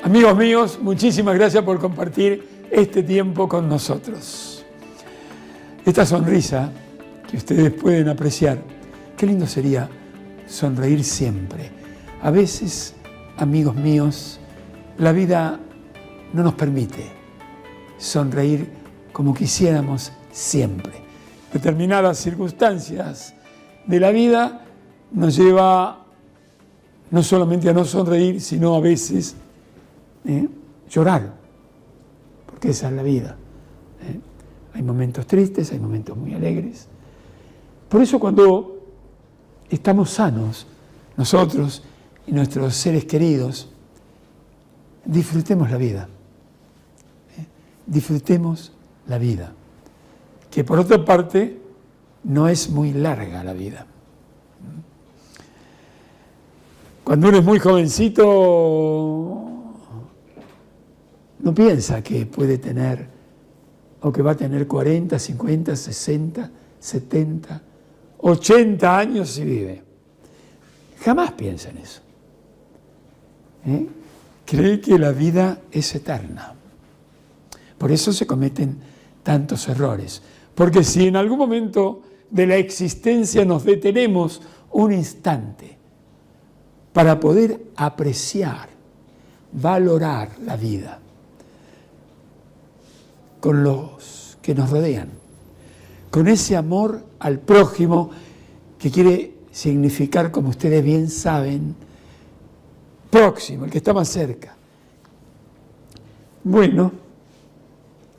Amigos míos, muchísimas gracias por compartir este tiempo con nosotros. Esta sonrisa que ustedes pueden apreciar, qué lindo sería sonreír siempre. A veces, amigos míos, la vida no nos permite sonreír como quisiéramos siempre. Determinadas circunstancias de la vida nos lleva no solamente a no sonreír, sino a veces llorar, porque esa es la vida. Hay momentos tristes, hay momentos muy alegres. Por eso cuando estamos sanos, nosotros y nuestros seres queridos, disfrutemos la vida. Disfrutemos la vida, que por otra parte no es muy larga la vida. Cuando uno es muy jovencito, no piensa que puede tener, o que va a tener 40, 50, 60, 70, 80 años si vive. Jamás piensa en eso. Cree que la vida es eterna. Por eso se cometen tantos errores. Porque si en algún momento de la existencia nos detenemos un instante para poder apreciar, valorar la vida con los que nos rodean, con ese amor al prójimo que quiere significar, como ustedes bien saben, próximo, el que está más cerca. Bueno,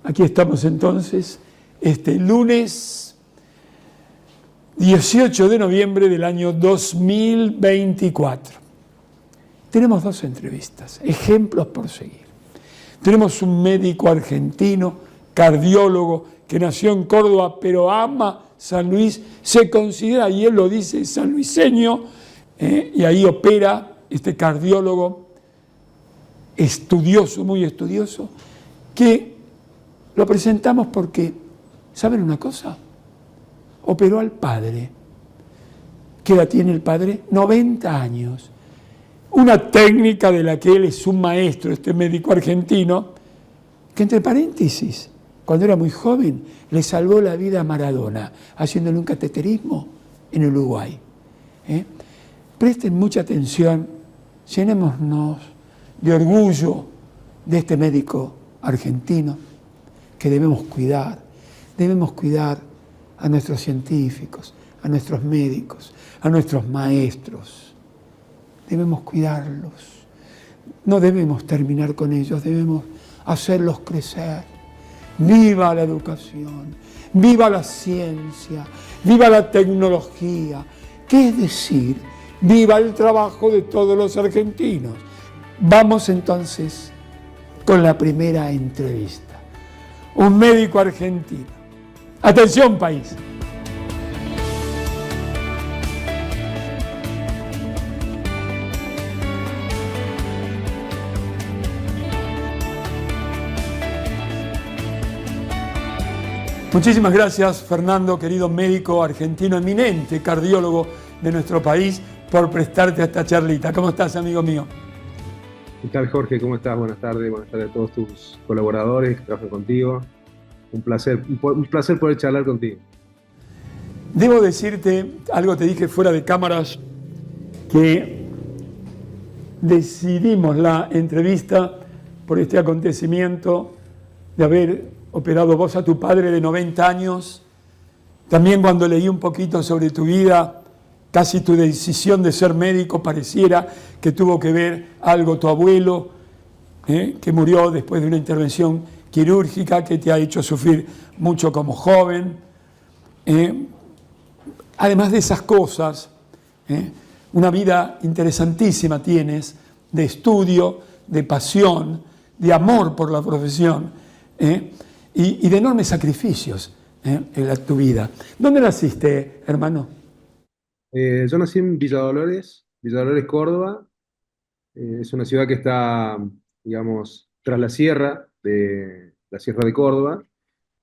aquí estamos entonces, este lunes 18 de noviembre del año 2024. Tenemos dos entrevistas, ejemplos por seguir. Tenemos un médico argentino, cardiólogo, que nació en Córdoba, pero ama San Luis, se considera, y él lo dice, sanluiseño, y ahí opera este cardiólogo estudioso, muy estudioso, que lo presentamos porque, ¿saben una cosa? Operó al padre. ¿Qué edad tiene el padre? 90 años. Una técnica de la que él es un maestro, este médico argentino, que entre paréntesis, cuando era muy joven, le salvó la vida a Maradona, haciéndole un cateterismo en Uruguay. Presten mucha atención, llenémonos de orgullo de este médico argentino que debemos cuidar a nuestros científicos, a nuestros médicos, a nuestros maestros. Debemos cuidarlos. No debemos terminar con ellos, debemos hacerlos crecer. Viva la educación, viva la ciencia, viva la tecnología. ¿Qué es decir? Viva el trabajo de todos los argentinos. Vamos entonces con la primera entrevista. Un médico argentino. Atención, país. Muchísimas gracias, Fernando, querido médico argentino, eminente cardiólogo de nuestro país, por prestarte a esta charlita. ¿Cómo estás, amigo mío? ¿Qué tal, Jorge? ¿Cómo estás? Buenas tardes a todos tus colaboradores que trabajan contigo. Un placer poder charlar contigo. Debo decirte, algo te dije fuera de cámaras, que decidimos la entrevista por este acontecimiento de haber operado vos a tu padre de 90 años. También cuando leí un poquito sobre tu vida, casi tu decisión de ser médico pareciera que tuvo que ver algo tu abuelo, que murió después de una intervención quirúrgica que te ha hecho sufrir mucho como joven. Además de esas cosas, una vida interesantísima tienes, de estudio, de pasión, de amor por la profesión, y de enormes sacrificios en tu vida. ¿Dónde naciste, hermano? Yo nací en Villa Dolores, Córdoba. Es una ciudad que está, digamos, tras la sierra de Córdoba,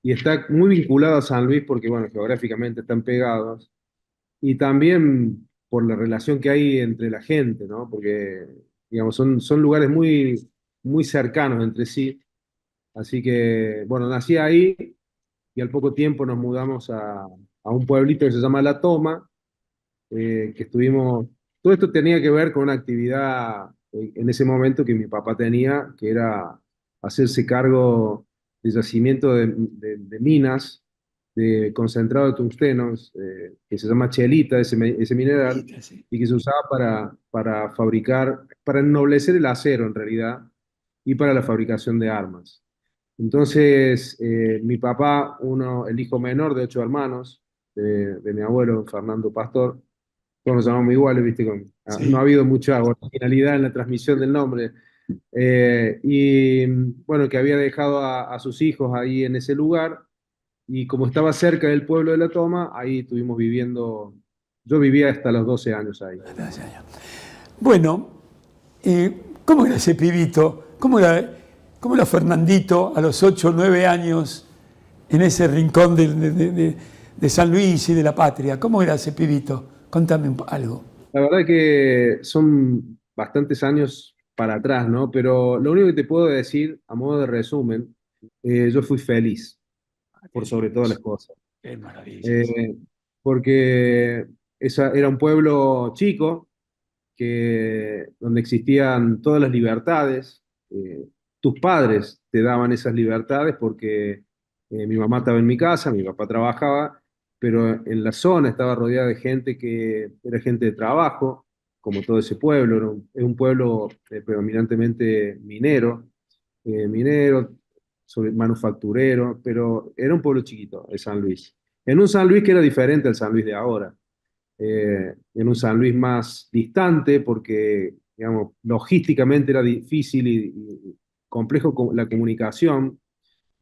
y está muy vinculada a San Luis porque, bueno, geográficamente están pegados, y también por la relación que hay entre la gente, ¿no? Porque, digamos, son lugares muy, muy cercanos entre sí. Así que, bueno, nací ahí y al poco tiempo nos mudamos a un pueblito que se llama La Toma, que estuvimos, todo esto tenía que ver con una actividad en ese momento que mi papá tenía, que era hacerse cargo de yacimiento de minas, de concentrado de tungstenos, que se llama chelita, ese mineral, Sí. y que se usaba para fabricar, para ennoblecer el acero en realidad, y para la fabricación de armas. Entonces, mi papá, el hijo menor de 8 hermanos, de mi abuelo Fernando Pastor, todos nos llamamos iguales, ¿viste? No ha Sí. habido mucha originalidad en la transmisión del nombre. Y bueno, que había dejado a sus hijos ahí en ese lugar. Y como estaba cerca del pueblo de La Toma, ahí estuvimos viviendo. Yo vivía hasta los 12 años ahí. Gracias. Bueno, ¿cómo era ese pibito? ¿Cómo era Fernandito a los 8 o 9 años en ese rincón de San Luis y de la patria? ¿Cómo era ese pibito? Contame algo. La verdad que son bastantes años para atrás, ¿no? Pero lo único que te puedo decir, a modo de resumen, yo fui feliz Qué por sobre lindo, todas las cosas. qué maravillas. Eh, Porque era un pueblo chico, donde existían todas las libertades. Tus padres te daban esas libertades porque mi mamá estaba en mi casa, mi papá trabajaba, pero en la zona estaba rodeada de gente que era gente de trabajo, como todo ese pueblo. Es un pueblo predominantemente minero, manufacturero, pero era un pueblo chiquito, el San Luis. En un San Luis que era diferente al San Luis de ahora, en un San Luis más distante porque, digamos, logísticamente era difícil y complejo la comunicación,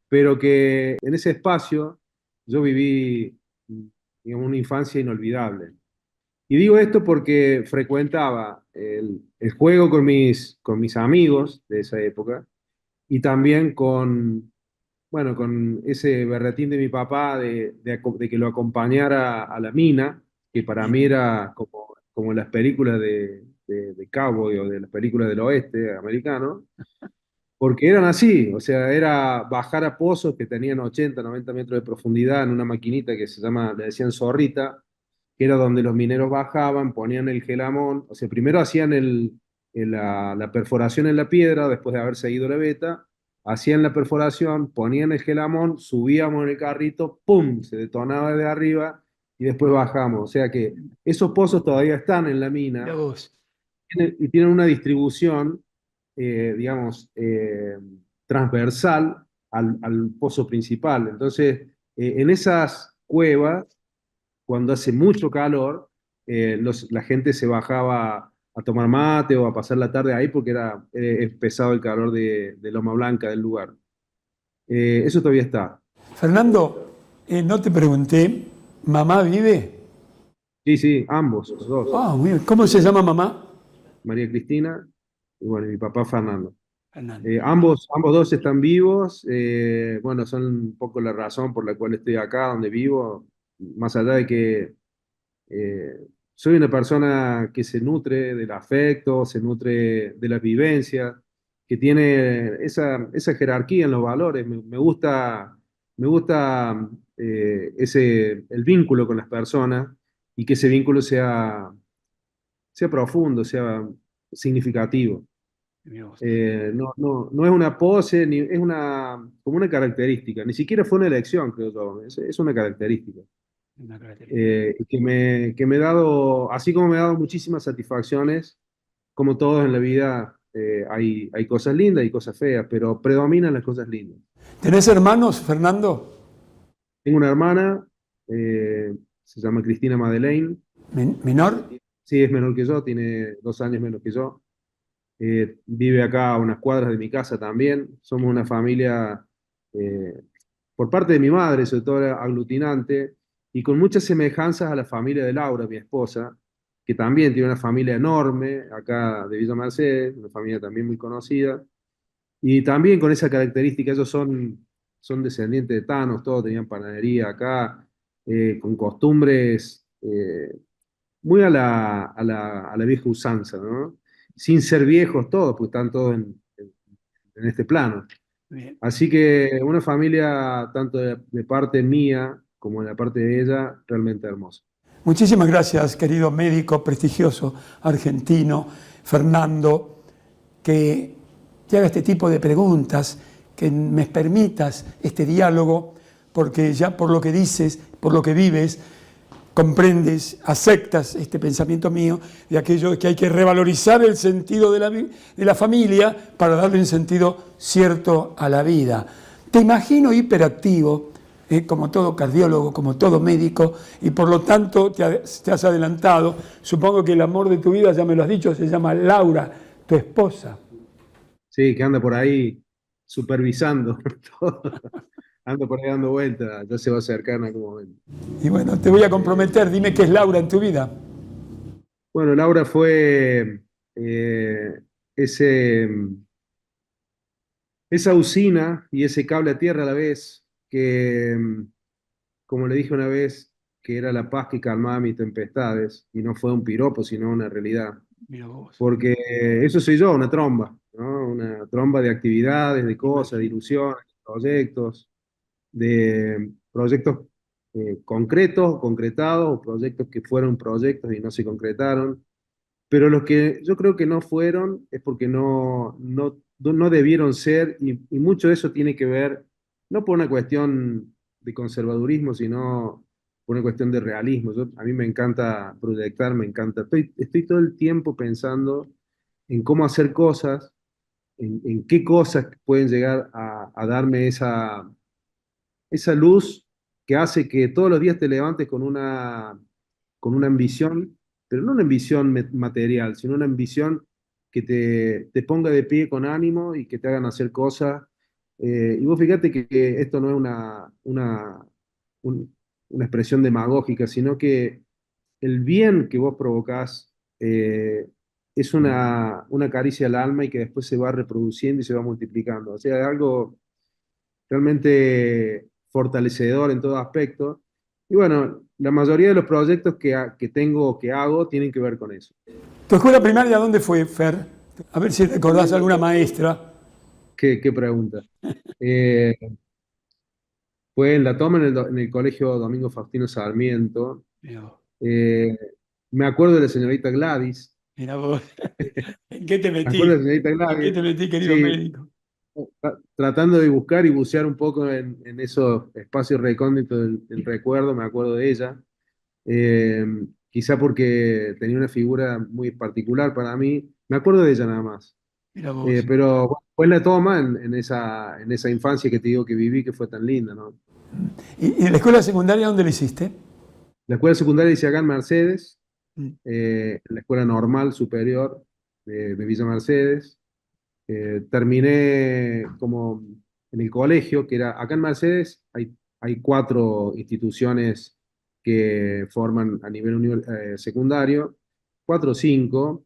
pero que en ese espacio yo viví, digamos, una infancia inolvidable. Y digo esto porque frecuentaba el juego con mis amigos de esa época y también bueno, con ese berretín de mi papá de que lo acompañara a la mina, que para mí era como las películas de cowboy o de las películas del oeste americano, porque eran así, o sea, era bajar a pozos que tenían 80, 90 metros de profundidad en una maquinita que le decían zorrita, que era donde los mineros bajaban, ponían el gelamón, o sea, primero hacían la perforación en la piedra, después de haber seguido la veta, hacían la perforación, ponían el gelamón, subíamos en el carrito, ¡pum!, se detonaba de arriba y después bajamos. O sea que esos pozos todavía están en la Mira mina vos. y tienen una distribución, digamos, transversal al pozo principal. Entonces, en esas cuevas, cuando hace mucho calor, la gente se bajaba a tomar mate o a pasar la tarde ahí porque es pesado el calor de Loma Blanca del lugar. Eso todavía está. Fernando, no te pregunté, ¿mamá vive? Sí, sí, ambos, los dos. Ah, muy bien. ¿Cómo se llama mamá? María Cristina y bueno, y mi papá Fernando. Fernando. Ambos dos están vivos. Bueno, son un poco la razón por la cual estoy acá, donde vivo, más allá de que Eh, soy una persona que se nutre del afecto, se nutre de la vivencia, que tiene esa jerarquía en los valores. Me gusta el vínculo con las personas y que ese vínculo sea profundo, sea significativo. Mira vos. No es una pose, ni es como una característica. Ni siquiera fue una elección, creo yo. Es una característica. Una característica. Y que me he dado, así como me ha dado muchísimas satisfacciones, como todos en la vida, hay cosas lindas y cosas feas, pero predominan las cosas lindas. ¿Tenés hermanos, Fernando? Tengo una hermana, se llama Cristina Madeleine. ¿Menor? Sí, es menor que yo, tiene 2 años menos que yo. Vive acá a unas cuadras de mi casa también. Somos una familia, eh, por parte de mi madre, sobre todo aglutinante, y con muchas semejanzas a la familia de Laura, mi esposa, que también tiene una familia enorme acá de Villa Mercedes, una familia también muy conocida, y también con esa característica, ellos son descendientes de tanos, todos tenían panadería acá, con costumbres muy a la vieja usanza, ¿no? Sin ser viejos todos, porque están todos en este plano. Bien. Así que una familia, tanto de parte mía como de la parte de ella, realmente hermosa. Muchísimas gracias, querido médico prestigioso argentino, Fernando, que te haga este tipo de preguntas, que me permitas este diálogo, porque ya por lo que dices, por lo que vives, comprendes, aceptas este pensamiento mío de aquello que hay que revalorizar el sentido de la familia para darle un sentido cierto a la vida. Te imagino hiperactivo, como todo cardiólogo, como todo médico, y por lo tanto te has adelantado. Supongo que el amor de tu vida, ya me lo has dicho, se llama Laura, tu esposa. Sí, que anda por ahí supervisando todo. Anda por ahí dando vueltas, ya se va a acercar en algún momento. Y bueno, te voy a comprometer, dime qué es Laura en tu vida. Bueno, Laura fue ese, esa usina y ese cable a tierra a la vez, que, como le dije una vez, que era la paz que calmaba mis tempestades, y no fue un piropo, sino una realidad. Mira vos. Porque eso soy yo, una tromba, ¿no? Una tromba de actividades, de cosas, de Imagino. ilusiones, de proyectos concretos, concretados, o proyectos que fueron proyectos y no se concretaron. Pero los que yo creo que no fueron es porque no debieron ser, y mucho de eso tiene que ver, no por una cuestión de conservadurismo, sino por una cuestión de realismo. A mí me encanta proyectar, me encanta, estoy todo el tiempo pensando en cómo hacer cosas, en qué cosas pueden llegar a darme esa luz que hace que todos los días te levantes con una ambición, pero no una ambición material, sino una ambición que te ponga de pie con ánimo y que te hagan hacer cosas. Y vos fíjate que esto no es un- una expresión demagógica, sino que el bien que vos provocás es una caricia al alma y que después se va reproduciendo y se va multiplicando. O sea, es algo realmente fortalecedor en todo aspecto. Y bueno, la mayoría de los proyectos que tengo o que hago tienen que ver con eso. ¿Tu escuela primaria dónde fue, Fer? A ver si recordás alguna maestra. ¿Qué pregunta? Eh, Fue en La Toma, en el colegio Domingo Faustino Sarmiento. Mira vos. Eh, Me acuerdo de la señorita Gladys. Mira vos. ¿En qué te Me acuerdo de metí? la señorita ¿En qué Gladys. te metí, querido Sí, médico? tratando de buscar y bucear un poco en esos espacios recónditos del recuerdo, me acuerdo de ella. Eh, Quizá porque tenía una figura muy particular para mí. Me acuerdo de ella nada más. Mira vos. Pero bueno, fue la toma en esa infancia que te digo que viví, que fue tan linda, ¿no? ¿Y la escuela secundaria dónde la hiciste? La escuela secundaria hice acá en Mercedes, Mm. en la escuela normal superior de Villa Mercedes. Terminé como en el colegio, que era acá en Mercedes, hay cuatro instituciones que forman a nivel secundario, cuatro o cinco,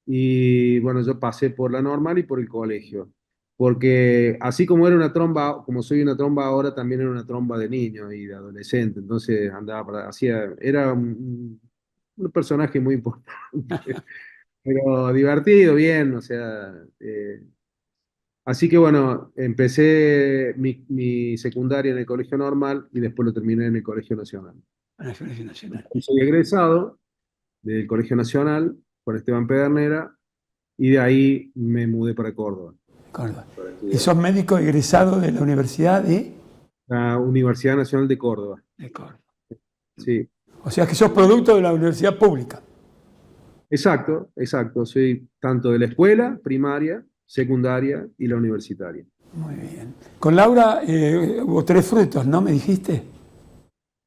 y bueno, yo pasé por la normal y por el colegio, porque así como era una tromba, como soy una tromba ahora, también era una tromba de niño y de adolescente, entonces andaba era un personaje muy importante, pero divertido, bien, o sea, así que bueno, empecé mi secundaria en el colegio normal y después lo terminé en el colegio nacional. A la Colegio Nacional. Y soy egresado del colegio nacional con Esteban Pedernera y de ahí me mudé para Córdoba Córdoba. para ¿Y estudiar. sos médico egresado de la Universidad La Universidad Nacional de Córdoba, de Córdoba? sí. O sea que sos producto de la universidad pública. Exacto, exacto. Soy tanto de la escuela primaria, secundaria y la universitaria. Muy bien. Con Laura hubo tres frutos, ¿no? ¿Me dijiste?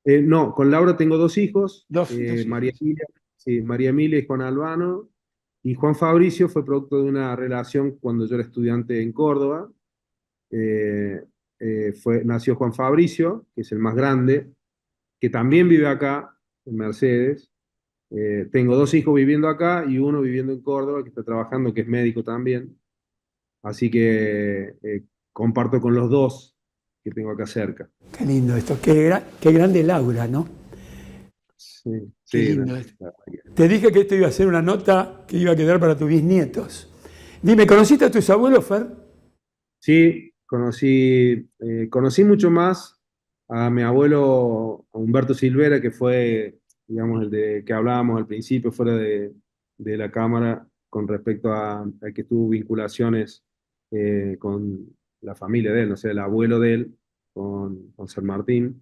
No, con Laura tengo dos hijos, Dos María hijos. Emilia, sí, María Emilia y Juan Albano, y Juan Fabricio fue producto de una relación cuando yo era estudiante en Córdoba. Eh, Nació Juan Fabricio, que es el más grande, que también vive acá, en Mercedes. Tengo dos hijos viviendo acá y uno viviendo en Córdoba, que está trabajando, que es médico también. Así que comparto con los dos que tengo acá cerca. Qué lindo esto. Qué grande Laura, ¿no? Sí, Qué sí, lindo esto. Te dije que esto iba a ser una nota que iba a quedar para tus bisnietos. Dime, ¿conociste a tus abuelos, Fer? Sí, conocí mucho más a mi abuelo a Humberto Silvera, que fue, digamos, el de que hablábamos al principio, fuera de la cámara, con respecto a que tuvo vinculaciones con la familia de él, no sé, el abuelo de él, con San Martín.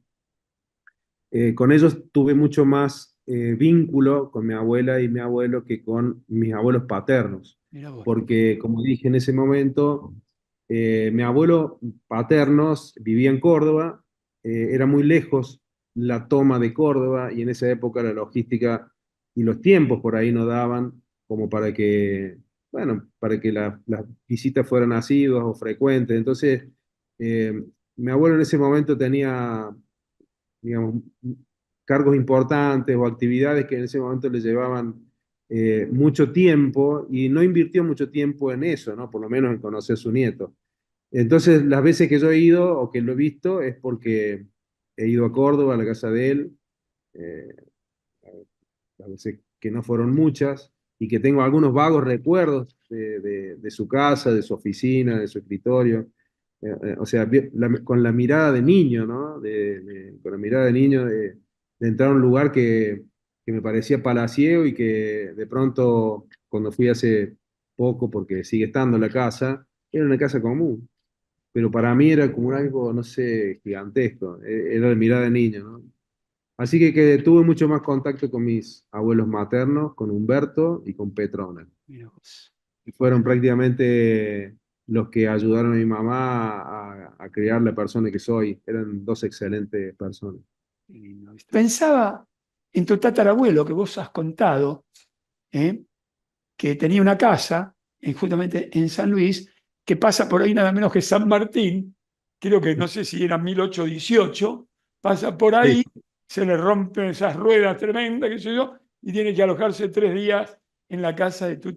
Con ellos tuve mucho más vínculo con mi abuela y mi abuelo que con mis abuelos paternos, Mira vos. porque como dije en ese momento, mi abuelo paternos vivía en Córdoba, era muy lejos la toma de Córdoba y en esa época la logística y los tiempos por ahí no daban como para que, bueno, para que las visitas fueran asiduas o frecuentes. Entonces, mi abuelo en ese momento tenía, digamos, cargos importantes o actividades que en ese momento le llevaban mucho tiempo y no invirtió mucho tiempo en eso, ¿no? Por lo menos en conocer a su nieto. Entonces, las veces que yo he ido o que lo he visto es porque he ido a Córdoba, a la casa de él, eh, las veces que no fueron muchas, y que tengo algunos vagos recuerdos de su casa, de su oficina, de su escritorio. O sea, con la mirada de niño, ¿no? Con la mirada de niño de entrar a un lugar que me parecía palaciego y que de pronto, cuando fui hace poco, porque sigue estando la casa, era una casa común, pero para mí era como algo, no sé, gigantesco. Era la mirada de niño, ¿no? Así que tuve mucho más contacto con mis abuelos maternos, con Humberto y con Petrona. Mira vos. Y fueron prácticamente los que ayudaron a mi mamá a criar la persona que soy. Eran dos excelentes personas. Qué lindo, ¿viste? Pensaba en tu tatarabuelo que vos has contado, ¿eh? Que tenía una casa justamente en San Luis, que pasa por ahí nada menos que San Martín, creo que no sé si era 1818, pasa por Sí, ahí, se le rompen esas ruedas tremendas, qué sé yo, y tiene que alojarse 3 días en la casa de tu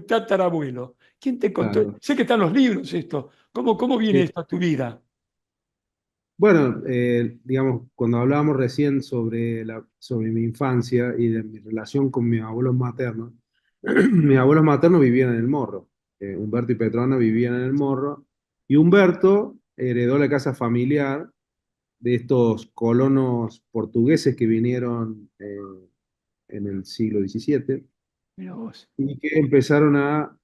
tatarabuelo. ¿Quién te contó? claro. Sé que están los libros esto. ¿Cómo viene Sí. esto a tu vida? Bueno, digamos, cuando hablábamos recién sobre mi infancia y de mi relación con mis abuelos maternos, mis abuelos maternos vivían en el Morro. Humberto y Petrona vivían en el Morro. Y Humberto heredó la casa familiar de estos colonos portugueses que vinieron en el siglo XVII Mira vos. y que empezaron a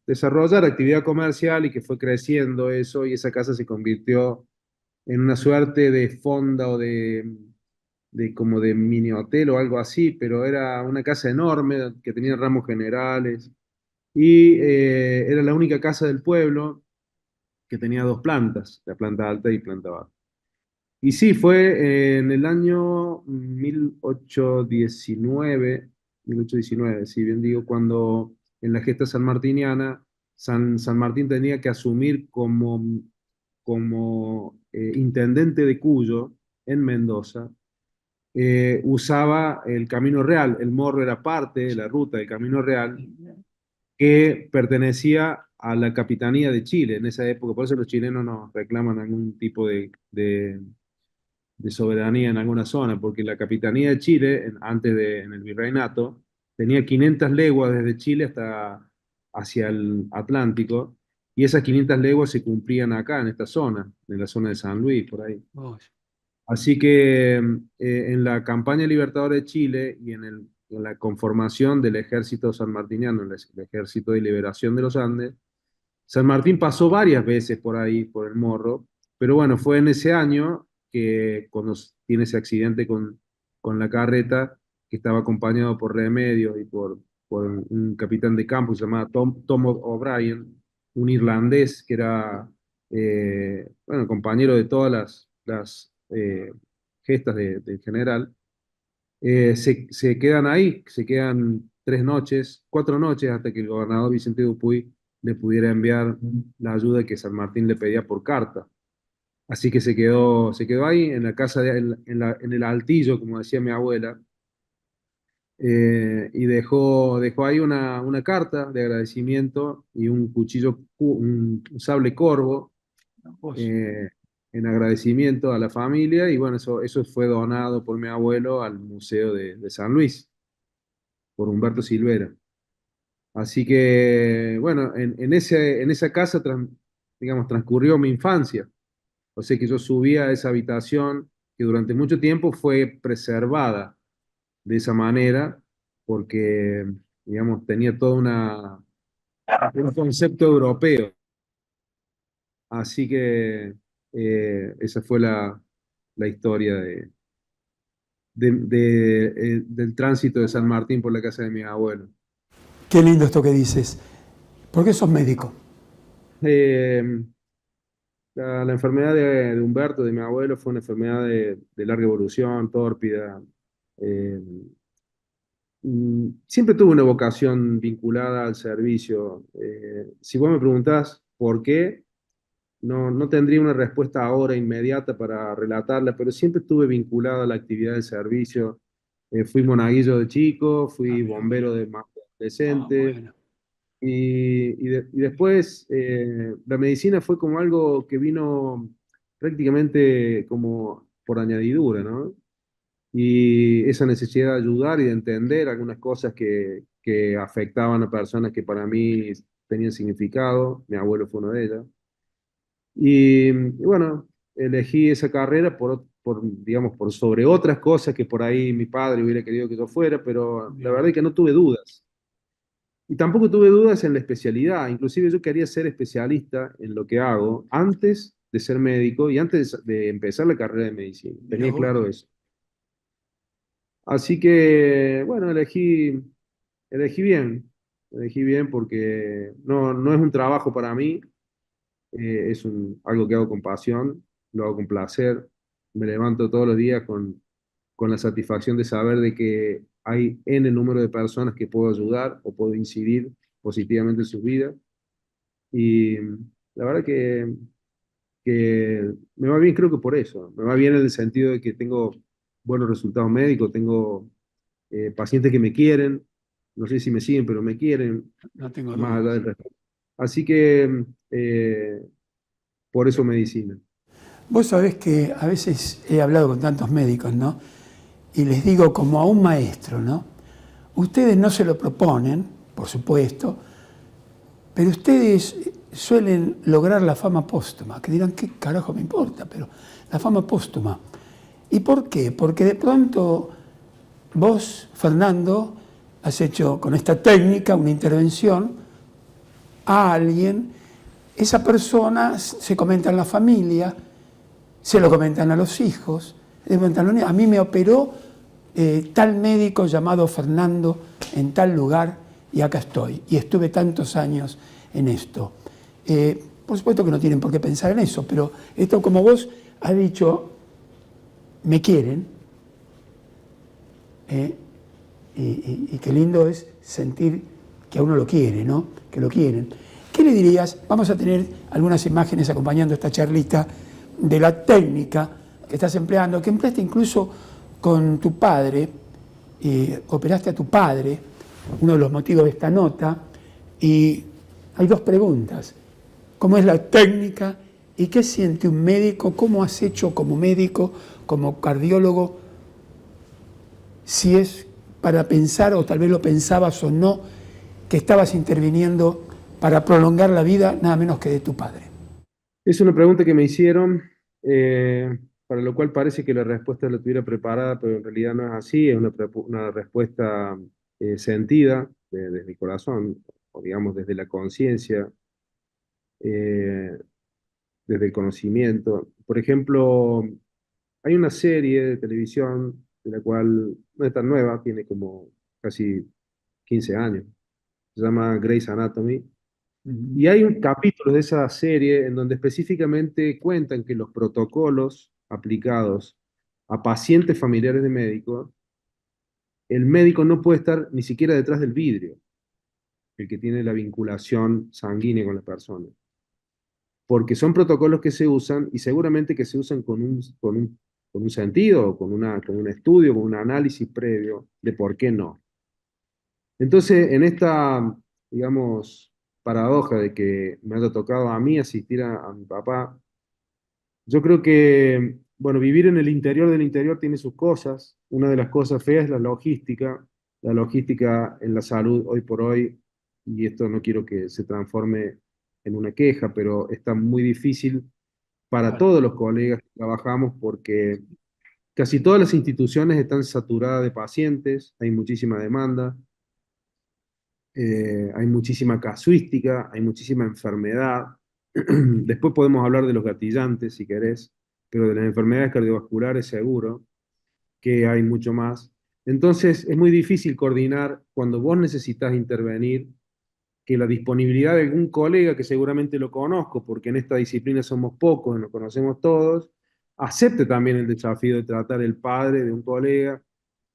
desarrollar actividad comercial y que fue creciendo eso y esa casa se convirtió en una suerte de fonda o de como de mini hotel o algo así, pero era una casa enorme que tenía ramos generales y era la única casa del pueblo que tenía dos plantas, la planta alta y planta baja. Y sí, fue en el año 1819, si bien digo, cuando en la gesta sanmartiniana, San Martín tenía que asumir como intendente de Cuyo, en Mendoza, usaba el Camino Real. El Morro era parte de la ruta del Camino Real que pertenecía a la Capitanía de Chile en esa época. Por eso los chilenos nos reclaman algún tipo de soberanía en alguna zona, porque la Capitanía de Chile, en el Virreinato, tenía 500 leguas desde Chile hasta hacia el Atlántico, y esas 500 leguas se cumplían acá, en esta zona, en la zona de San Luis, por ahí. Vos. Así que en la campaña Libertadora de Chile y en la conformación del ejército sanmartiniano, el Ejército de Liberación de los Andes, San Martín pasó varias veces por ahí, por el Morro, pero bueno, fue en ese año que cuando tiene ese accidente con la carreta, que estaba acompañado por Remedios y por un capitán de campo que se llamaba Tom O'Brien, un irlandés que era, bueno, compañero de todas las gestas del general. Se quedan ahí, se quedan 3 noches, 4 noches hasta que el gobernador Vicente Dupuy le pudiera enviar la ayuda que San Martín le pedía por carta. Así que se quedó ahí en la casa, en el altillo, como decía mi abuela, y dejó ahí una carta de agradecimiento y un cuchillo, un sable corvo, Vos. eh, en agradecimiento a la familia, y bueno, eso fue donado por mi abuelo al Museo de San Luis, por Humberto Silvera. Así que, bueno, en esa casa digamos, transcurrió mi infancia. O sea que yo subía a esa habitación que durante mucho tiempo fue preservada de esa manera porque, digamos, tenía todo un concepto europeo. Así que esa fue la historia del tránsito de San Martín por la casa de mi abuelo. Qué lindo esto que dices. ¿Por qué sos médico? Eh, la enfermedad de Humberto, de mi abuelo, fue una enfermedad de larga evolución, tórpida. Eh, Siempre tuve una vocación vinculada al servicio. Si vos me preguntás por qué, no tendría una respuesta ahora inmediata para relatarla, pero siempre estuve vinculado a la actividad del servicio. Fui monaguillo de chico, Ah, fui mira. bombero de más Ah, adolescente, bueno. y después la medicina fue como algo que vino prácticamente como por añadidura, ¿no? Y esa necesidad de ayudar y de entender algunas cosas que afectaban a personas que para mí tenían significado. Mi abuelo fue una de ellas. Y bueno, elegí esa carrera digamos, por sobre otras cosas que por ahí mi padre hubiera querido que yo fuera, pero la verdad Bien. es que no tuve dudas. Y tampoco tuve dudas en la especialidad. Inclusive yo quería ser especialista en lo que hago antes de ser médico y antes de empezar la carrera de medicina. Mira Tenía vos. claro eso. Así que, bueno, elegí bien. Elegí bien porque no es un trabajo para mí, algo que hago con pasión, lo hago con placer. Me levanto todos los días con la satisfacción de saber de que hay N número de personas que puedo ayudar o puedo incidir positivamente en sus vidas. Y la verdad que me va bien, creo que por eso. Me va bien en el sentido de que tengo buenos resultados médicos, tengo pacientes que me quieren, no sé si me siguen, pero me quieren, No tengo más allá dudas. del resto. Así que eh, por eso medicina. Vos sabés que a veces he hablado con tantos médicos, ¿no? Y les digo como a un maestro, ¿no? Ustedes no se lo proponen, por supuesto, pero ustedes suelen lograr la fama póstuma, que dirán, ¿qué carajo me importa? Pero la fama póstuma. ¿Y por qué? Porque de pronto vos, Fernando, has hecho con esta técnica una intervención a alguien, esa persona se comenta en la familia, se lo comentan a los hijos, le comentan a los niños. A mí me operó tal médico llamado Fernando en tal lugar y acá estoy. Y estuve tantos años en esto. Por supuesto que no tienen por qué pensar en eso, pero esto como vos has dicho, me quieren, y qué lindo es sentir que a uno lo quiere, ¿no? Que lo quieren. ¿Qué le dirías? Vamos a tener algunas imágenes acompañando esta charlita de la técnica que estás empleando, que empleaste incluso con tu padre, operaste a tu padre, uno de los motivos de esta nota, y hay dos preguntas. ¿Cómo es la técnica y qué siente un médico? ¿Cómo has hecho como médico, como cardiólogo? Si es para pensar, o tal vez lo pensabas o no, que estabas interviniendo para prolongar la vida nada menos que de tu padre. Es una pregunta que me hicieron, para lo cual parece que la respuesta la tuviera preparada, pero en realidad no es así, es una respuesta sentida desde el corazón, o digamos desde la conciencia, eh, desde el conocimiento. Por ejemplo, hay una serie de televisión de la cual no es tan nueva, tiene como casi 15 años, se llama Grey's Anatomy. Y hay un capítulo de esa serie en donde específicamente cuentan que los protocolos aplicados a pacientes familiares de médicos, el médico no puede estar ni siquiera detrás del vidrio, el que tiene la vinculación sanguínea con la persona, porque son protocolos que se usan y seguramente que se usan con un sentido, con un estudio, con un análisis previo de por qué no. Entonces, en esta, digamos, paradoja de que me haya tocado a mí asistir a mi papá, yo creo que, bueno, vivir en el interior del interior tiene sus cosas. Una de las cosas feas es la logística en la salud hoy por hoy, y esto no quiero que se transforme en una queja, pero está muy difícil para Claro. todos los colegas que trabajamos porque casi todas las instituciones están saturadas de pacientes, hay muchísima demanda, hay muchísima casuística, hay muchísima enfermedad. Después podemos hablar de los gatillantes, si querés, pero de las enfermedades cardiovasculares seguro que hay mucho más. Entonces es muy difícil coordinar cuando vos necesitas intervenir, que la disponibilidad de algún colega, que seguramente lo conozco, porque en esta disciplina somos pocos, nos conocemos todos, acepte también el desafío de tratar el padre de un colega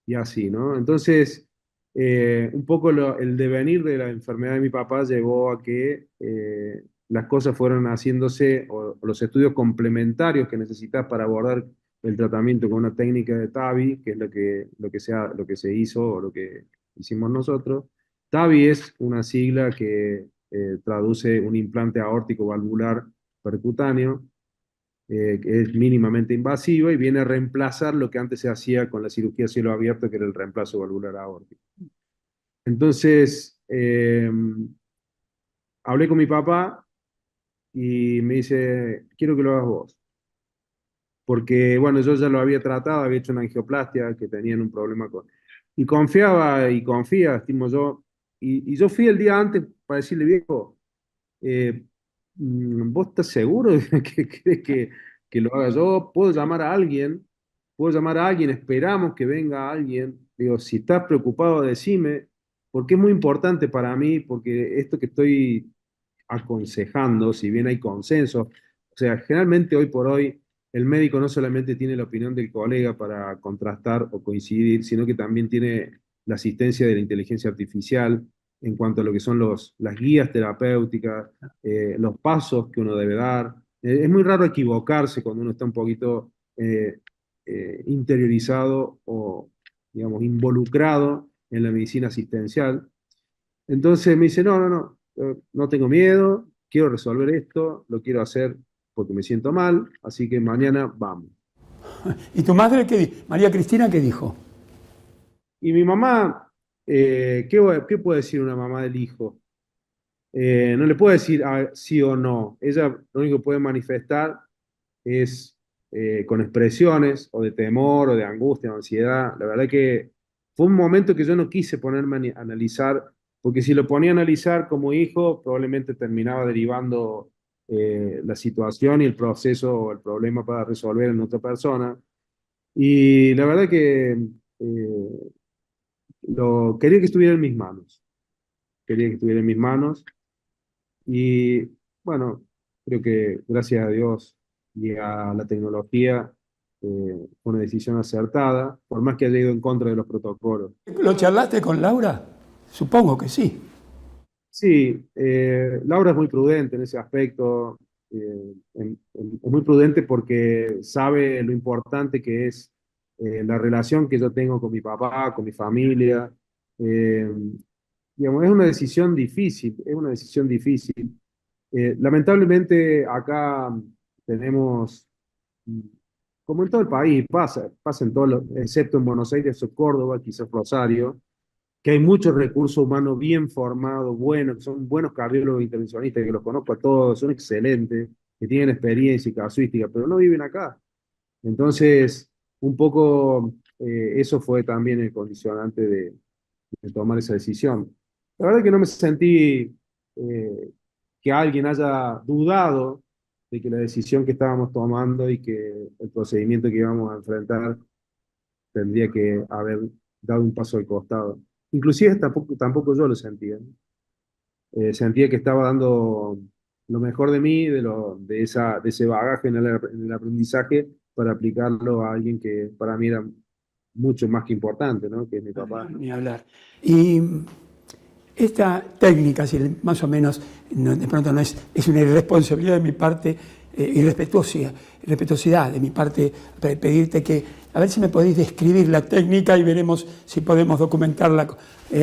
y así, ¿no? Entonces, un poco el devenir de la enfermedad de mi papá llevó a que las cosas fueron haciéndose, o los estudios complementarios que necesitas para abordar el tratamiento con una técnica de TAVI, que es lo que se hizo o lo que hicimos nosotros. TAVI es una sigla que traduce un implante aórtico valvular percutáneo, que es mínimamente invasiva y viene a reemplazar lo que antes se hacía con la cirugía a cielo abierto, que era el reemplazo valvular aórtico. Entonces, hablé con mi papá y me dice, quiero que lo hagas vos. Porque, bueno, yo ya lo había tratado, había hecho una angioplastia, que tenían un problema con... Y confiaba y confía, estimo yo. Y yo fui el día antes para decirle, viejo, eh, ¿vos estás seguro de que querés que lo haga yo? ¿Puedo llamar a alguien? ¿Puedo llamar a alguien? Esperamos que venga alguien. Digo, si estás preocupado, decime, porque es muy importante para mí, porque esto que estoy aconsejando, si bien hay consenso, o sea, generalmente hoy por hoy el médico no solamente tiene la opinión del colega para contrastar o coincidir, sino que también tiene la asistencia de la inteligencia artificial en cuanto a lo que son las guías terapéuticas, los pasos que uno debe dar. Es muy raro equivocarse cuando uno está un poquito interiorizado o, digamos, involucrado en la medicina asistencial. Entonces me dice, no, no, no, no tengo miedo, quiero resolver esto, lo quiero hacer porque me siento mal, así que mañana vamos. ¿Y tu madre qué dijo? María Cristina, ¿qué dijo? Y mi mamá, ¿qué puede decir una mamá del hijo? No le puede decir sí o no. Ella lo único que puede manifestar es con expresiones o de temor o de angustia o ansiedad. La verdad que fue un momento que yo no quise ponerme a analizar, porque si lo ponía a analizar como hijo, probablemente terminaba derivando la situación y el proceso o el problema para resolver en otra persona. Y la verdad que quería que estuviera en mis manos. Quería que estuviera en mis manos. Y bueno, creo que gracias a Dios y a la tecnología fue una decisión acertada, por más que haya ido en contra de los protocolos. ¿Lo charlaste con Laura? Supongo que sí. Sí, Laura es muy prudente en ese aspecto, es muy prudente porque sabe lo importante que es la relación que yo tengo con mi papá, con mi familia. Eh, digamos, es una decisión difícil, es una decisión difícil. Lamentablemente acá tenemos, mm, como en todo el país, pasa en todo, excepto en Buenos Aires o Córdoba, quizás Rosario, que hay muchos recursos humanos bien formados, buenos, que son buenos cardiólogos intervencionistas, que los conozco a todos, son excelentes, que tienen experiencia y casuística, pero no viven acá. Entonces, un poco eso fue también el condicionante de tomar esa decisión. La verdad que no me sentí que alguien haya dudado de que la decisión que estábamos tomando y que el procedimiento que íbamos a enfrentar tendría que haber dado un paso al costado. Inclusive tampoco yo lo sentía. Sentía que estaba dando lo mejor de mí, de ese bagaje en el aprendizaje, para aplicarlo a alguien que para mí era mucho más que importante, ¿no? Que es mi papá. Ni hablar. Y esta técnica, si más o menos, de pronto no es una irresponsabilidad de mi parte, irrespetuosidad de mi parte, pedirte que, a ver si me podéis describir la técnica y veremos si podemos documentarla,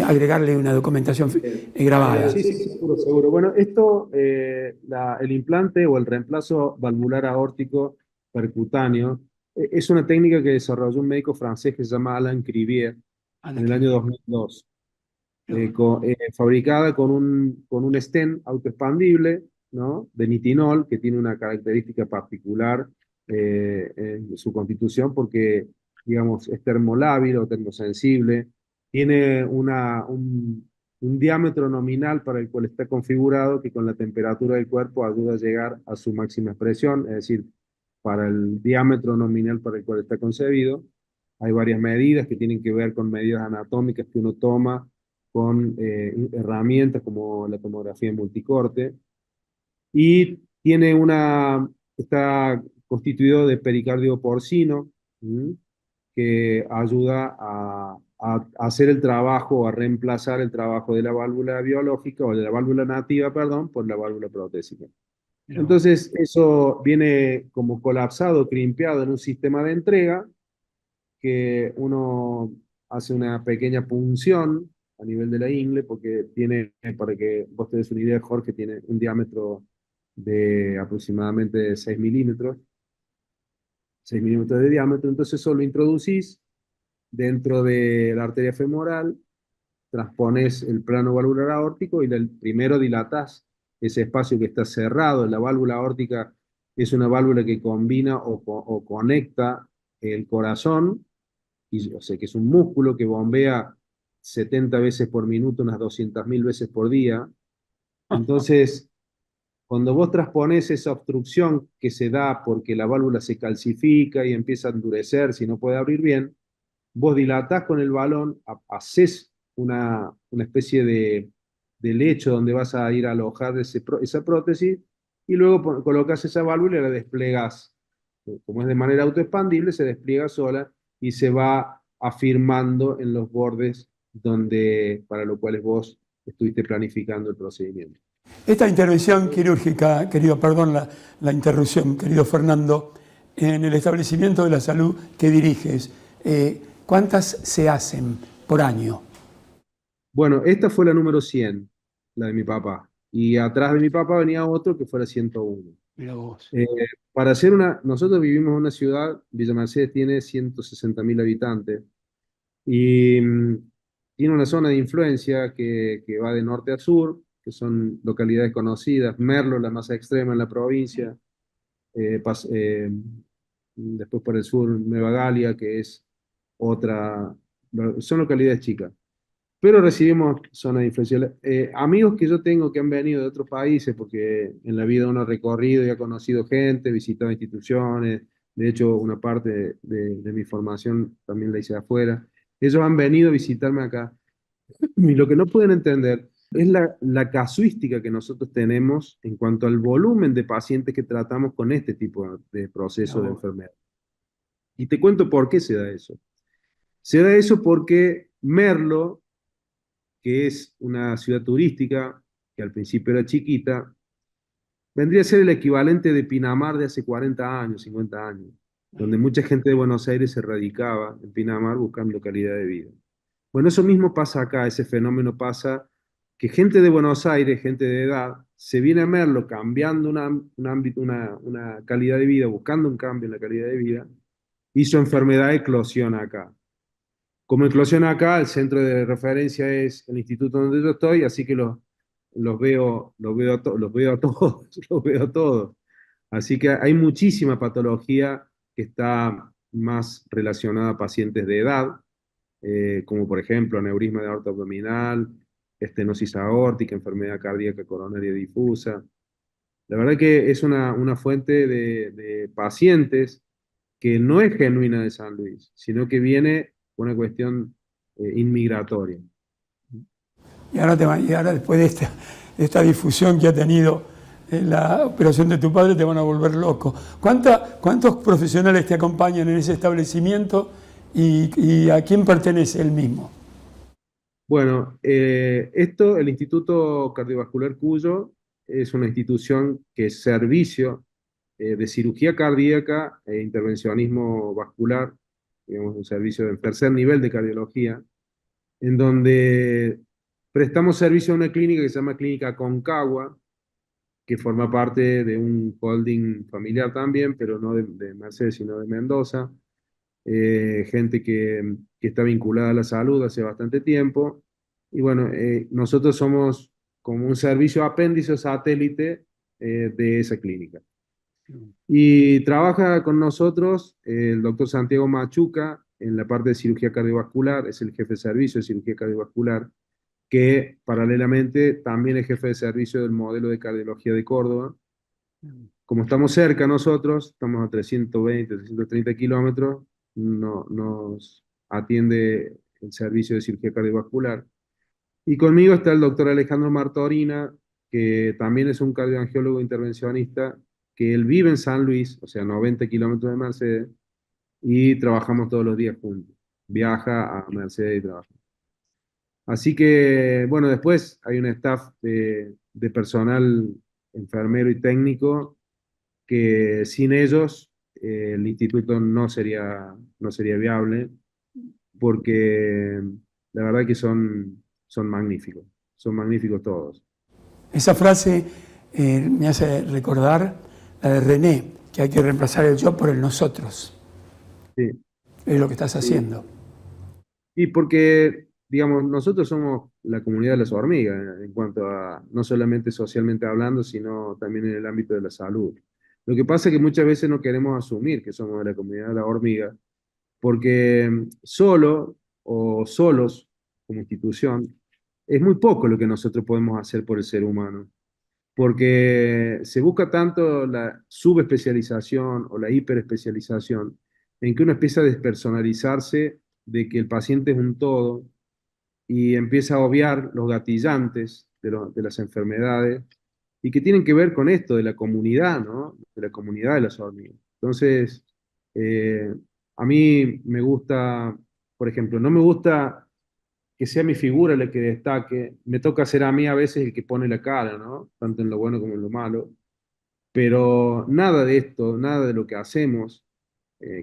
agregarle una documentación grabada. Sí, sí, seguro, seguro. Bueno, esto, el implante o el reemplazo valvular aórtico percutáneo, es una técnica que desarrolló un médico francés que se llama Alain Crivier Anda en el que año bien. 2002, fabricada con un stent autoexpandible ¿no? De nitinol, que tiene una característica particular en su constitución porque, digamos, es termolábil o termosensible, tiene un diámetro nominal para el cual está configurado que con la temperatura del cuerpo ayuda a llegar a su máxima expresión, es decir, para el diámetro nominal para el cual está concebido. Hay varias medidas que tienen que ver con medidas anatómicas que uno toma con herramientas como la tomografía en multicorte y está constituido de pericardio porcino, ¿m? Que ayuda a hacer el trabajo, a reemplazar el trabajo de la válvula biológica o de la válvula nativa, perdón, por la válvula protésica. Mirá vos. Entonces, eso viene como colapsado, crimpeado en un sistema de entrega que uno hace una pequeña punción a nivel de la ingle, porque tiene, para que vos te des una idea, Jorge, tiene un diámetro de aproximadamente 6 milímetros, 6 milímetros de diámetro, entonces eso lo introducís dentro de la arteria femoral, transpones el plano valvular aórtico y primero dilatás ese espacio que está cerrado. La válvula aórtica es una válvula que combina o conecta el corazón, o sea que es un músculo que bombea 70 veces por minuto, unas 200.000 veces por día. Entonces, cuando vos transponés esa obstrucción que se da porque la válvula se calcifica y empieza a endurecer si no puede abrir bien, vos dilatás con el balón, haces una especie de lecho donde vas a ir a alojar esa prótesis y luego colocas esa válvula y la desplegás. Como es de manera autoexpandible, se despliega sola y se va afirmando en los bordes para los cuales vos estuviste planificando el procedimiento. Esta intervención quirúrgica, querido, perdón la interrupción, querido Fernando, en el establecimiento de la salud que diriges, ¿cuántas se hacen por año? Bueno, esta fue la número 100, la de mi papá. Y atrás de mi papá venía otro que fue la 101. Mira vos. Eh, nosotros vivimos en una ciudad, Villa Mercedes tiene 160.000 habitantes y tiene una zona de influencia que va de norte a sur, que son localidades conocidas, Merlo, la más extrema en la provincia, después por el sur Nueva Galia, que es otra, son localidades chicas. Pero recibimos zona de influencia. Amigos que yo tengo que han venido de otros países, porque en la vida uno ha recorrido y ha conocido gente, visitado instituciones, de hecho una parte de mi formación también la hice afuera. Ellos han venido a visitarme acá. Y lo que no pueden entender es la casuística que nosotros tenemos en cuanto al volumen de pacientes que tratamos con este tipo de Mira proceso de vos. enfermedad. Y te cuento por qué se da eso. Se da eso porque Merlo, que es una ciudad turística, que al principio era chiquita, vendría a ser el equivalente de Pinamar de hace 40 años, 50 años, donde mucha gente de Buenos Aires se radicaba en Pinamar buscando calidad de vida. Bueno, eso mismo pasa acá, ese fenómeno pasa que gente de Buenos Aires, gente de edad, se viene a Merlo cambiando una calidad de vida, buscando un cambio en la calidad de vida, y su enfermedad eclosiona acá. Como eclosiona acá, el centro de referencia es el instituto donde yo estoy, así que los veo a todos, los veo a todos. Así que hay muchísima patología que está más relacionada a pacientes de edad, como por ejemplo aneurisma de aorta abdominal, estenosis aórtica, enfermedad cardíaca coronaria difusa. La verdad que es una fuente de pacientes que no es genuina de San Luis, sino que viene por una cuestión inmigratoria. Y ahora después de esta difusión que ha tenido la operación de tu padre, te van a volver loco. ¿Cuántos profesionales te acompañan en ese establecimiento y a quién pertenece él mismo? Bueno, el Instituto Cardiovascular Cuyo es una institución que es servicio de cirugía cardíaca e intervencionismo vascular, digamos, un servicio de tercer nivel de cardiología, en donde prestamos servicio a una clínica que se llama Clínica Concagua, que forma parte de un holding familiar también, pero no de Mercedes, sino de Mendoza. Gente que está vinculada a la salud hace bastante tiempo. Y bueno, nosotros somos como un servicio apéndice o satélite de esa clínica. Y trabaja con nosotros el doctor Santiago Machuca en la parte de cirugía cardiovascular, es el jefe de servicio de cirugía cardiovascular, que paralelamente también es jefe de servicio del modelo de cardiología de Córdoba. Como estamos cerca nosotros, estamos a 320, 330 kilómetros, nos atiende el servicio de cirugía cardiovascular. Y conmigo está el doctor Alejandro Martorina, que también es un cardioangiólogo intervencionista, que él vive en San Luis, o sea, 90 kilómetros de Mercedes, y trabajamos todos los días juntos. Viaja a Mercedes y trabaja. Así que, bueno, después hay un staff de personal enfermero y técnico que sin ellos el instituto no sería viable, porque la verdad que son magníficos todos. Esa frase me hace recordar la de René, que hay que reemplazar el yo por el nosotros. Sí, Es lo que estás sí. haciendo. Y porque, digamos, nosotros somos la comunidad de las hormigas en cuanto a, no solamente socialmente hablando, sino también en el ámbito de la salud. Lo que pasa es que muchas veces no queremos asumir que somos de la comunidad de la hormiga, porque solo o solos como institución es muy poco lo que nosotros podemos hacer por el ser humano, porque se busca tanto la subespecialización o la hiperespecialización en que uno empieza a despersonalizarse de que el paciente es un todo y empieza a obviar los gatillantes de las enfermedades y que tienen que ver con esto de la comunidad, ¿no? De la comunidad de las hormigas. Entonces, eh, a mí me gusta, por ejemplo, no me gusta que sea mi figura la que destaque, me toca ser a mí a veces el que pone la cara, ¿no? Tanto en lo bueno como en lo malo, pero nada de esto, nada de lo que hacemos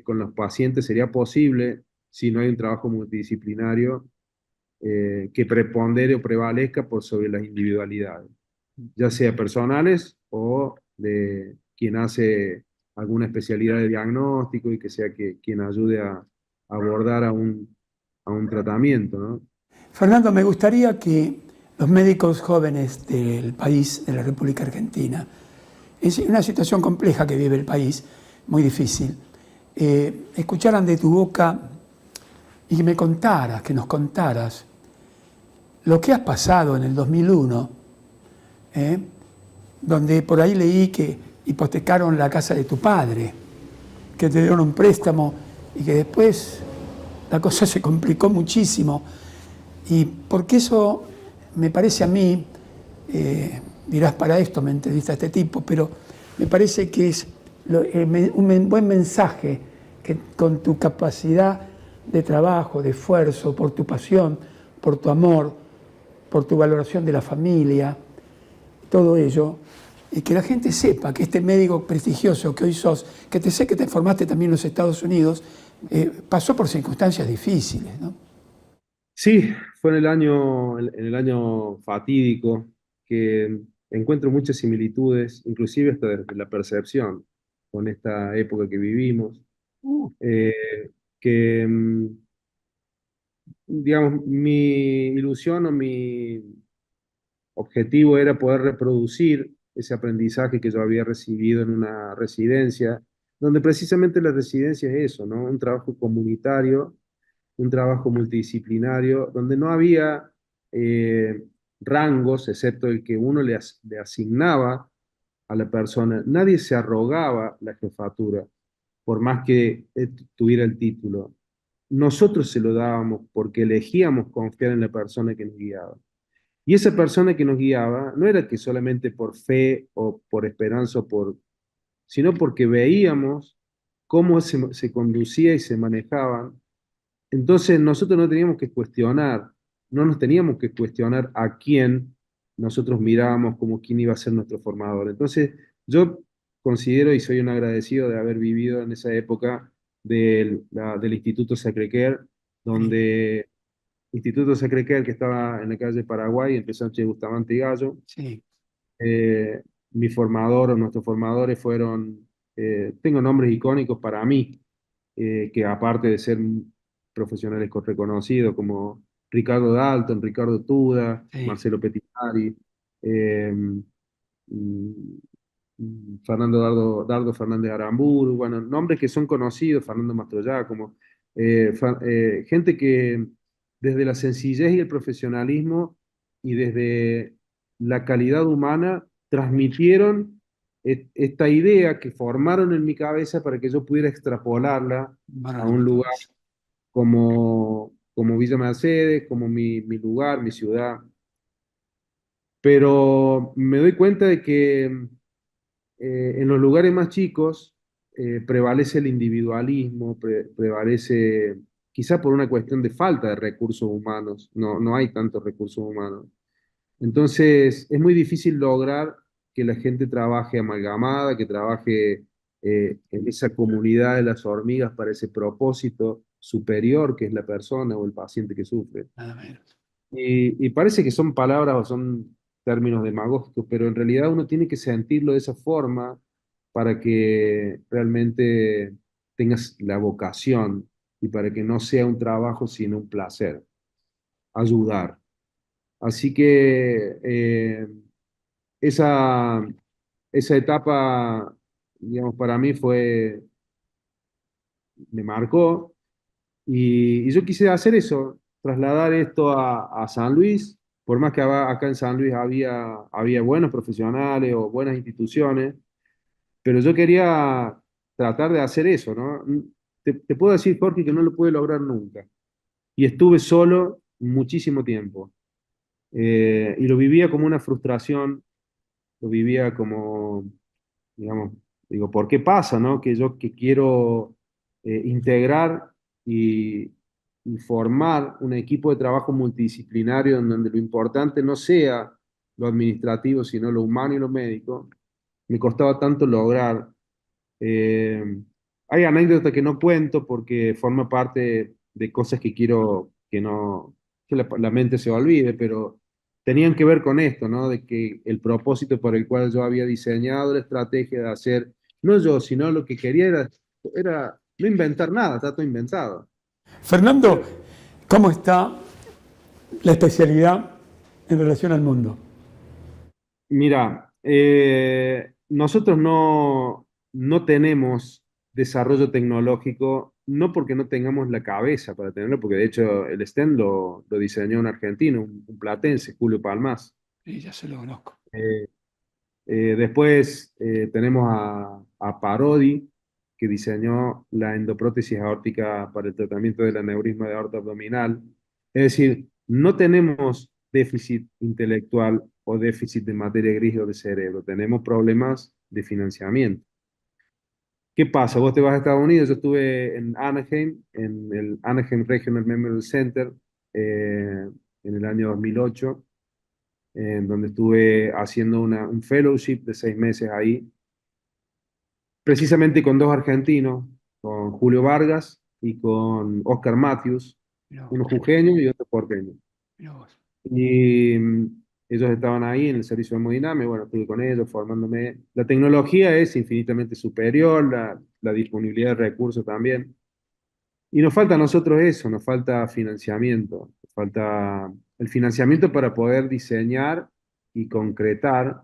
con los pacientes sería posible si no hay un trabajo multidisciplinario que prepondere o prevalezca por sobre las individualidades, ya sea personales o de quien hace alguna especialidad de diagnóstico y que sea quien ayude a abordar a un tratamiento, ¿no? Fernando, me gustaría que los médicos jóvenes del país, de la República Argentina, es una situación compleja que vive el país, muy difícil, escucharan de tu boca y que me contaras, que nos contaras lo que has pasado en el 2001, ¿eh? Donde por ahí leí que hipotecaron la casa de tu padre, que te dieron un préstamo y que después la cosa se complicó muchísimo. Y porque eso me parece a mí, dirás para esto me entrevista a este tipo, pero me parece que es un buen mensaje que con tu capacidad de trabajo, de esfuerzo, por tu pasión, por tu amor, por tu valoración de la familia, todo ello, y que la gente sepa que este médico prestigioso que hoy sos, que te sé que te formaste también en los Estados Unidos, pasó por circunstancias difíciles, ¿no? Sí, fue en el año fatídico que encuentro muchas similitudes, inclusive hasta desde la percepción con esta época que vivimos, eh, que, digamos, mi ilusión o mi objetivo era poder reproducir ese aprendizaje que yo había recibido en una residencia, donde precisamente la residencia es eso, ¿no? Un trabajo comunitario, un trabajo multidisciplinario, donde no había eh, rangos, excepto el que uno le asignaba a la persona. Nadie se arrogaba la jefatura, por más que tuviera el título. Nosotros se lo dábamos porque elegíamos confiar en la persona que nos guiaba. Y esa persona que nos guiaba no era que solamente por fe o por esperanza, sino porque veíamos cómo se conducía y se manejaba. Entonces nosotros no nos teníamos que cuestionar a quién nosotros mirábamos como quién iba a ser nuestro formador. Entonces yo considero y soy un agradecido de haber vivido en esa época del Instituto Sacré-Cœur, donde Instituto Sacré-Cœur, que estaba en la calle Paraguay, empezó en Che Bustamante y Gallo. Sí. Mi formador o nuestros formadores fueron, tengo nombres icónicos para mí, que aparte de ser profesionales reconocidos como Ricardo Dalton, Ricardo Tuda, Sí. Marcelo Pettinari, eh, Fernando Dardo Fernández Aramburu, bueno, nombres que son conocidos, Fernando Mastroianni, como gente que desde la sencillez y el profesionalismo y desde la calidad humana transmitieron esta idea que formaron en mi cabeza para que yo pudiera extrapolarla a un lugar Maravilloso. como Villa Mercedes, como mi lugar, mi ciudad. Pero me doy cuenta de que en los lugares más chicos prevalece el individualismo, prevalece, quizá por una cuestión de falta de recursos humanos, no hay tantos recursos humanos. Entonces es muy difícil lograr que la gente trabaje amalgamada, que trabaje en esa comunidad de las hormigas para ese propósito superior que es la persona o el paciente que sufre. Nada menos. Y parece que son palabras o son términos demagógicos, pero en realidad uno tiene que sentirlo de esa forma para que realmente tengas la vocación y para que no sea un trabajo sino un placer, ayudar. Así que esa, esa etapa, digamos, para mí me marcó. Y yo quise hacer eso, trasladar esto a San Luis, por más que acá en San Luis había buenos profesionales o buenas instituciones, pero yo quería tratar de hacer eso, ¿no? Te puedo decir, Jorge, que no lo pude lograr nunca. Y estuve solo muchísimo tiempo. Y lo vivía como una frustración, lo vivía como, digamos, digo, ¿por qué pasa, no? Que yo que quiero integrar y, y formar un equipo de trabajo multidisciplinario en donde lo importante no sea lo administrativo, sino lo humano y lo médico, me costaba tanto lograr. Eh, Hay anécdotas que no cuento porque forma parte de cosas que quiero que no, que la mente se olvide, pero tenían que ver con esto, ¿no? De que el propósito por el cual yo había diseñado la estrategia de hacer, no yo, sino lo que quería era no inventar nada, está todo inventado. Fernando, ¿cómo está la especialidad en relación al mundo? Mira, nosotros no tenemos desarrollo tecnológico, no porque no tengamos la cabeza para tenerlo, porque de hecho el STEM lo diseñó un argentino, un platense, Julio Palmas. Sí, ya se lo conozco. Eh, Después tenemos a Parodi, que diseñó la endoprótesis aórtica para el tratamiento del aneurisma de aorta abdominal. Es decir, no tenemos déficit intelectual o déficit de materia gris o de cerebro, tenemos problemas de financiamiento. ¿Qué pasa? Vos te vas a Estados Unidos, yo estuve en Anaheim, en el Anaheim Regional Memorial Center, en el año 2008 en donde estuve haciendo un fellowship de 6 meses ahí, precisamente con dos argentinos, con Julio Vargas y con Oscar Matthews, Mirá vos, uno jujeño y otro porteño. mirá vos. Y ellos estaban ahí en el servicio de hemodinamia, bueno, estuve con ellos formándome. La tecnología es infinitamente superior, la disponibilidad de recursos también. Y nos falta a nosotros eso, nos falta financiamiento, nos falta el financiamiento para poder diseñar y concretar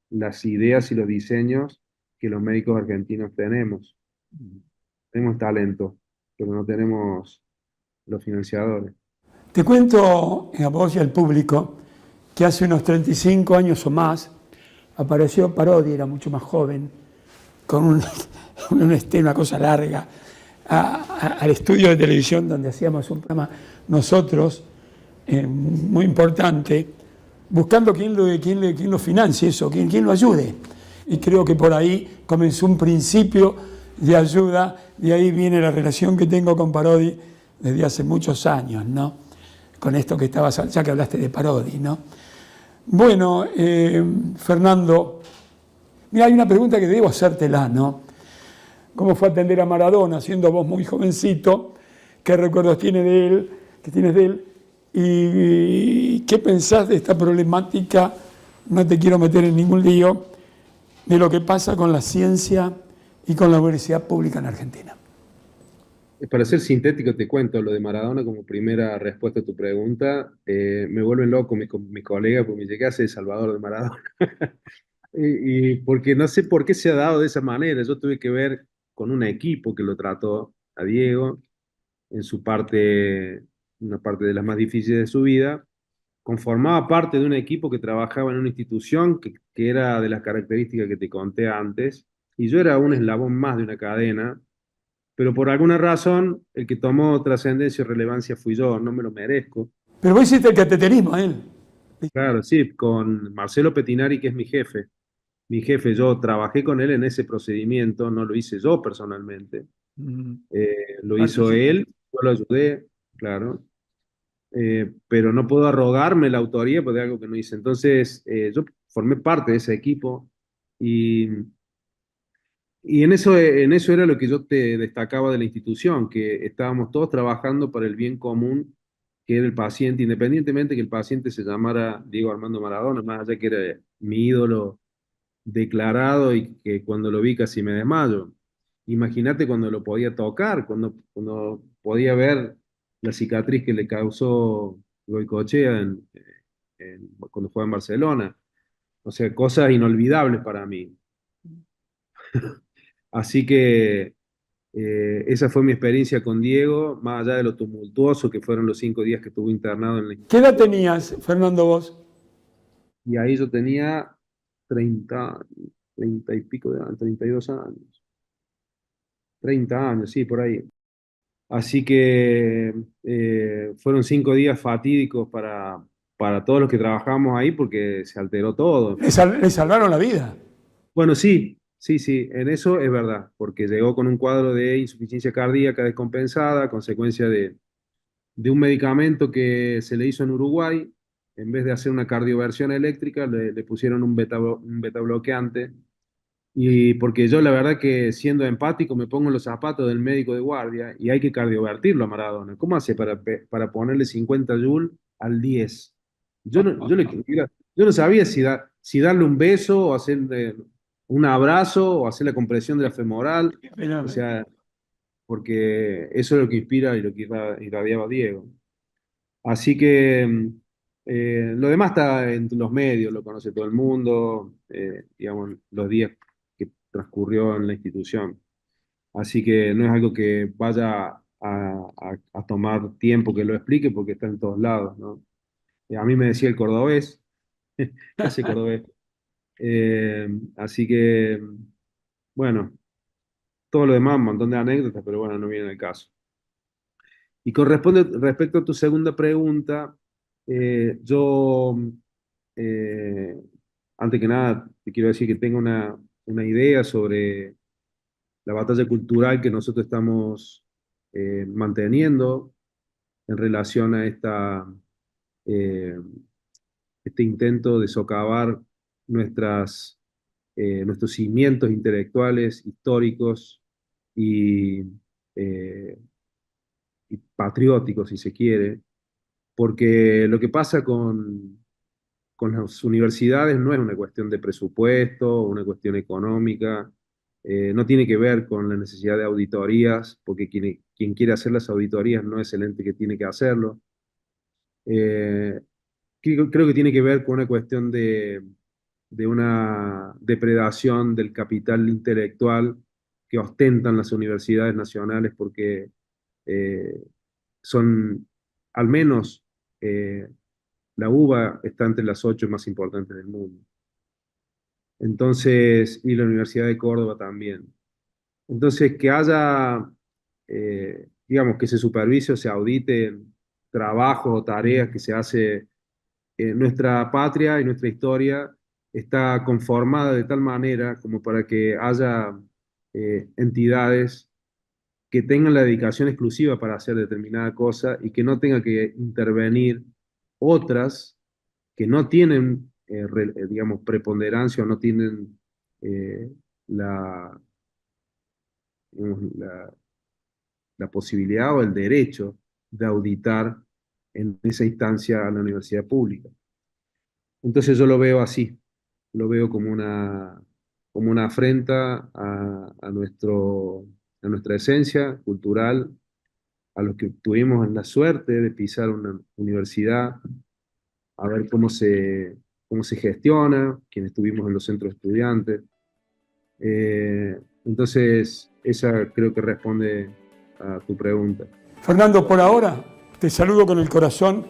las ideas y los diseños que los médicos argentinos tenemos. Tenemos talento, pero no tenemos los financiadores. Te cuento a vos y al público que hace unos 35 años o más apareció Parodi, era mucho más joven, con una cosa larga, al estudio de televisión donde hacíamos un programa nosotros, muy importante, buscando quién lo financie eso, quién lo ayude. Y creo que por ahí comenzó un principio de ayuda, de ahí viene la relación que tengo con Parodi desde hace muchos años, ¿no? Con esto que estabas, ya que hablaste de Parodi, ¿no? Bueno, Fernando, mira, hay una pregunta que debo hacértela, ¿no? ¿Cómo fue atender a Maradona, siendo vos muy jovencito? ¿Qué recuerdos tiene de él, que tienes de él? ¿Y qué pensás de esta problemática? No te quiero meter en ningún lío, de lo que pasa con la ciencia y con la universidad pública en Argentina. Para ser sintético, te cuento lo de Maradona como primera respuesta a tu pregunta. Me vuelven loco mi colega porque me llegué a ser Salvador de Maradona. y porque no sé por qué se ha dado de esa manera. Yo tuve que ver con un equipo que lo trató a Diego en su parte, una parte de las más difíciles de su vida. Conformaba parte de un equipo que trabajaba en una institución que era de las características que te conté antes, y yo era un eslabón más de una cadena, pero por alguna razón el que tomó trascendencia y relevancia fui yo, no me lo merezco. Pero vos hiciste el cateterismo a él. Claro, sí, con Marcelo Petinari, que es mi jefe. Mi jefe, yo trabajé con él en ese procedimiento, no lo hice yo personalmente, Mm, lo hizo Participó. él, yo lo ayudé, claro, pero no puedo arrogarme la autoría pues, de algo que no hice. Entonces, yo formé parte de ese equipo y, y en eso era lo que yo te destacaba de la institución, que estábamos todos trabajando para el bien común, que era el paciente, independientemente que el paciente se llamara Diego Armando Maradona, más allá que era mi ídolo declarado y que cuando lo vi casi me desmayo. Imagínate cuando lo podía tocar, cuando podía ver la cicatriz que le causó Goicoechea cuando jugaba en Barcelona. O sea, cosas inolvidables para mí. Así que esa fue mi experiencia con Diego, más allá de lo tumultuoso que fueron los 5 días que estuvo internado en la ¿Qué edad institución. tenías, Fernando, vos? Y ahí yo tenía 30 30 y pico de años, 32 años. 30 años, sí, por ahí. Así que fueron 5 días fatídicos para todos los que trabajamos ahí porque se alteró todo. Le salvaron la vida. Bueno, sí, sí, sí, en eso es verdad, porque llegó con un cuadro de insuficiencia cardíaca descompensada, a consecuencia de un medicamento que se le hizo en Uruguay. En vez de hacer una cardioversión eléctrica, le pusieron un beta bloqueante. Y porque yo la verdad que siendo empático me pongo en los zapatos del médico de guardia y hay que cardiovertirlo a Maradona. ¿Cómo hace para ponerle 50 Joule al 10? Yo no sabía si darle un beso o hacerle un abrazo o hacer la compresión de la femoral. Qué O fenómeno. sea, porque eso es lo que inspira y lo que irradiaba Diego. Así que lo demás está en los medios, lo conoce todo el mundo, digamos, los días que transcurrió en la institución. Así que no es algo que vaya a tomar tiempo que lo explique porque está en todos lados, ¿no? A mí me decía el cordobés, ¿qué hace cordobés? Así que, bueno, todo lo demás, un montón de anécdotas, pero bueno, no viene el caso. Y respecto a tu segunda pregunta, yo, eh, antes que nada, te quiero decir que tengo una idea sobre la batalla cultural que nosotros estamos manteniendo en relación a eh, este intento de socavar nuestras, nuestros cimientos intelectuales, históricos y, eh, y patrióticos, si se quiere, porque lo que pasa con las universidades no es una cuestión de presupuesto, una cuestión económica, no tiene que ver con la necesidad de auditorías, porque quien quiere hacer las auditorías no es el ente que tiene que hacerlo. Eh, creo que tiene que ver con una cuestión de una depredación del capital intelectual que ostentan las universidades nacionales, porque eh, son al menos la UBA está entre las 8 más importantes del mundo. Entonces, y la Universidad de Córdoba también. Entonces, que haya, digamos, que se supervise o se audite trabajos o tareas que se hace en nuestra patria y nuestra historia está conformada de tal manera como para que haya entidades que tengan la dedicación exclusiva para hacer determinada cosa y que no tenga que intervenir otras que no tienen, digamos, preponderancia o no tienen eh, la, digamos, la posibilidad o el derecho de auditar en esa instancia a la universidad pública. Entonces yo lo veo así, lo veo como una afrenta a nuestra esencia cultural, a los que tuvimos la suerte de pisar una universidad, a ver cómo se cómo se gestiona, quienes estuvimos en los centros de estudiantes. Entonces, esa creo que responde a tu pregunta. Fernando, por ahora te saludo con el corazón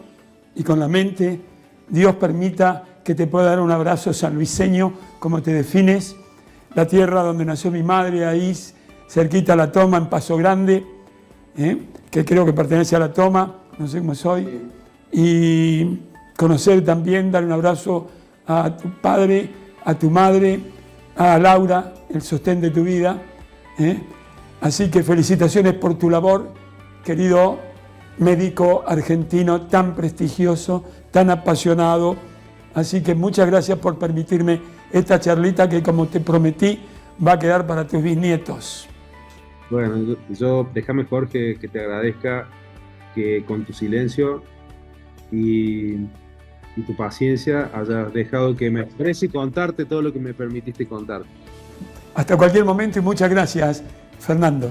y con la mente. Dios permita que te pueda dar un abrazo sanluiseño, como te defines, la tierra donde nació mi madre, ahí cerquita a La Toma, en Paso Grande, que creo que pertenece a La Toma, no sé cómo soy, y conocer también, dar un abrazo a tu padre, a tu madre, a Laura, el sostén de tu vida. Así que felicitaciones por tu labor, querido médico argentino tan prestigioso, tan apasionado. Así que muchas gracias por permitirme esta charlita que, como te prometí, va a quedar para tus bisnietos. Bueno, déjame, Jorge, que te agradezca que con tu silencio y tu paciencia hayas dejado que me exprese y contarte todo lo que me permitiste contar. Hasta cualquier momento y muchas gracias, Fernando.